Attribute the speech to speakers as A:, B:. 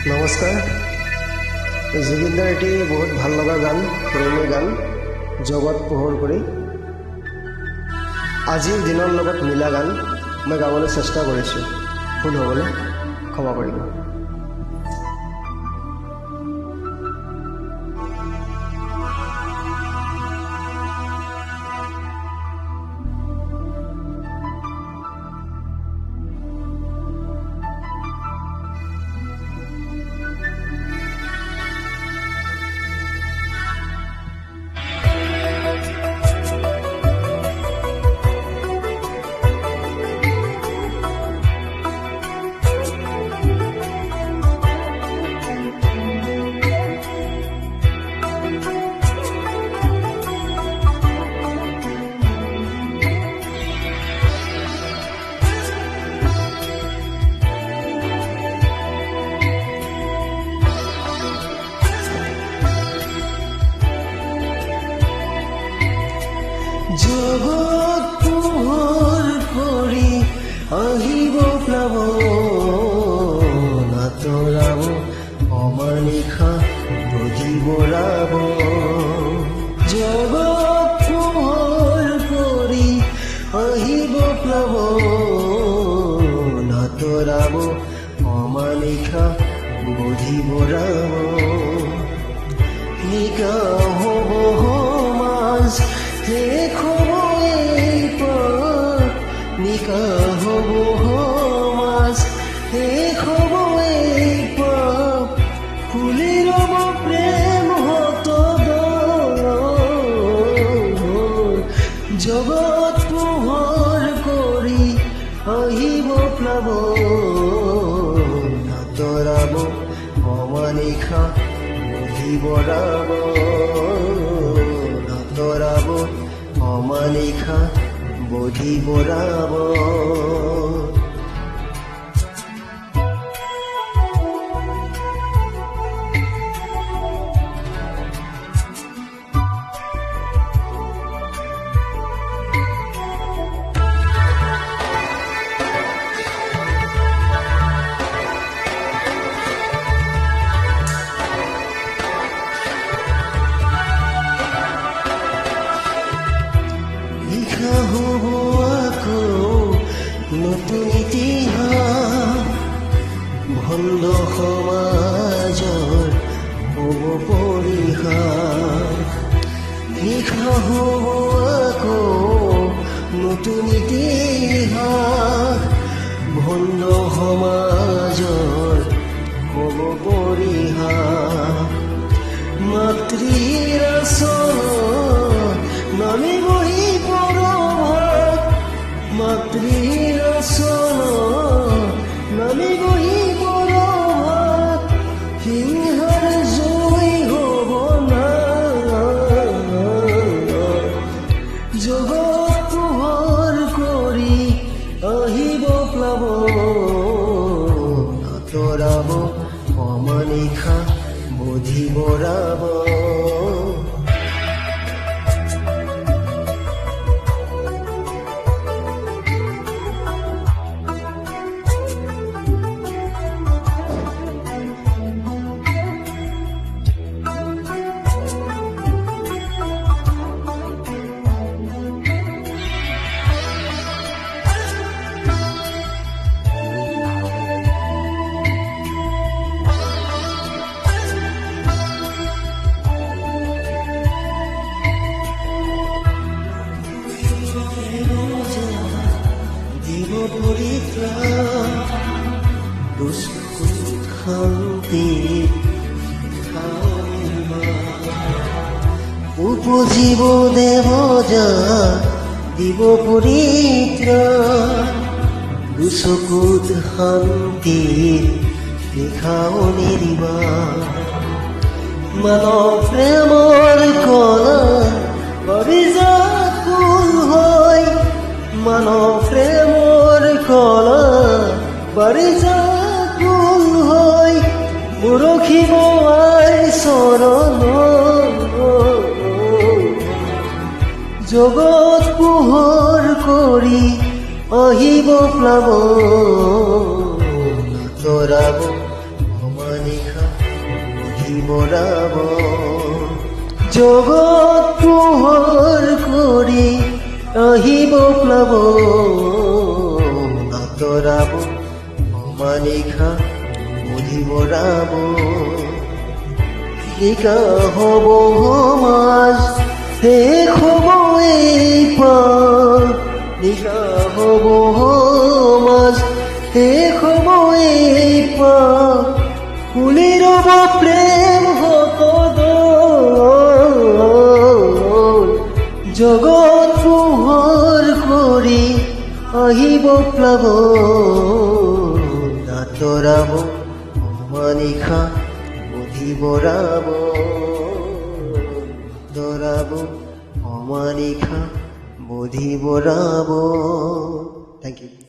A: নমস্কাৰ। জুবিনদাৰ এটি বহুত ভাল লগা গান, পুৰণি গান জগত পোহৰ কৰি আজিৰ দিনৰ লগত মিলা গান মই গাবলৈ চেষ্টা কৰিছোঁ। ভুল হ'বলৈ ক্ষমা কৰিব। জগত পোহৰ কৰি আহিব প্লাৱন, আঁতৰাব অমানিশা বুজিবৰাব। জগত পোহৰ কৰি আহিব প্লাৱন, আঁতৰাব অমানিশা বুজিবৰাব। নিকাহ হ'ব সমাজ শেষ হ'ব এই পাপ, নিকাহ হ'ব সমাজ শেষ হ'ব এই পাপ। খুলি ৰ'ব প্ৰেম হতদৰ, জগত পোহৰ কৰি আহিব প্লাৱন, আঁতৰাব অমানিশা বুজিবৰাব। আঁতৰাব অমানিশা বুজিবৰাব। হ'ব আকৌ নতুন ইতিহাস, ভণ্ড সমাজৰ হ'ব পৰিহাস। লিখা হ'ব আকৌ নতুন ইতিহাস, ভণ্ড সমাজৰ হ'ব পৰিহাস। মাতৃৰ আচৰণ নামিবহি পৰভাত, মাতৃৰ আচৰণ নামিবহি পৰভাত। সিংহাৰ জয় হ'ব না, জগত পোহৰ কৰি আহিব প্লাৱন, আঁতৰাব অমানিশা বুজিবৰাব। শান্তি উপজীব দেব যা দিব পৰিত্ৰাণ, দুচকুত শান্তিৰ লিখাও নিৰ্বাণ। মানৱ প্ৰেমৰ কলা পাৰিজাত ফুল হয়, মানৱ প্ৰেমৰ কলা পাৰিজাত ফুল হয়। পৰখিব আই চৰণ, জগত পোহৰ কৰি আহিব প্লাৱন, আঁতৰাব অমানিশা বঢ়াব জগত পোহৰ কৰি আহিব প্লাব আঁতৰাব অমানিশা বুধি বঢ়াব নিকা হ'ব সমাজ শেষ হ'ব এই পাৰ নিকা হ'ব সমাজ শেষ হ'ব এই পাৰ ফুলি ৰ'ব প্ৰেম সকল জগত পোহৰ কৰি আহিব প্লাব আঁতৰাব অমানিশা বুধি বঢ়াব আঁতৰাব অমানিশা বুধি বঢ়াব। Thank U.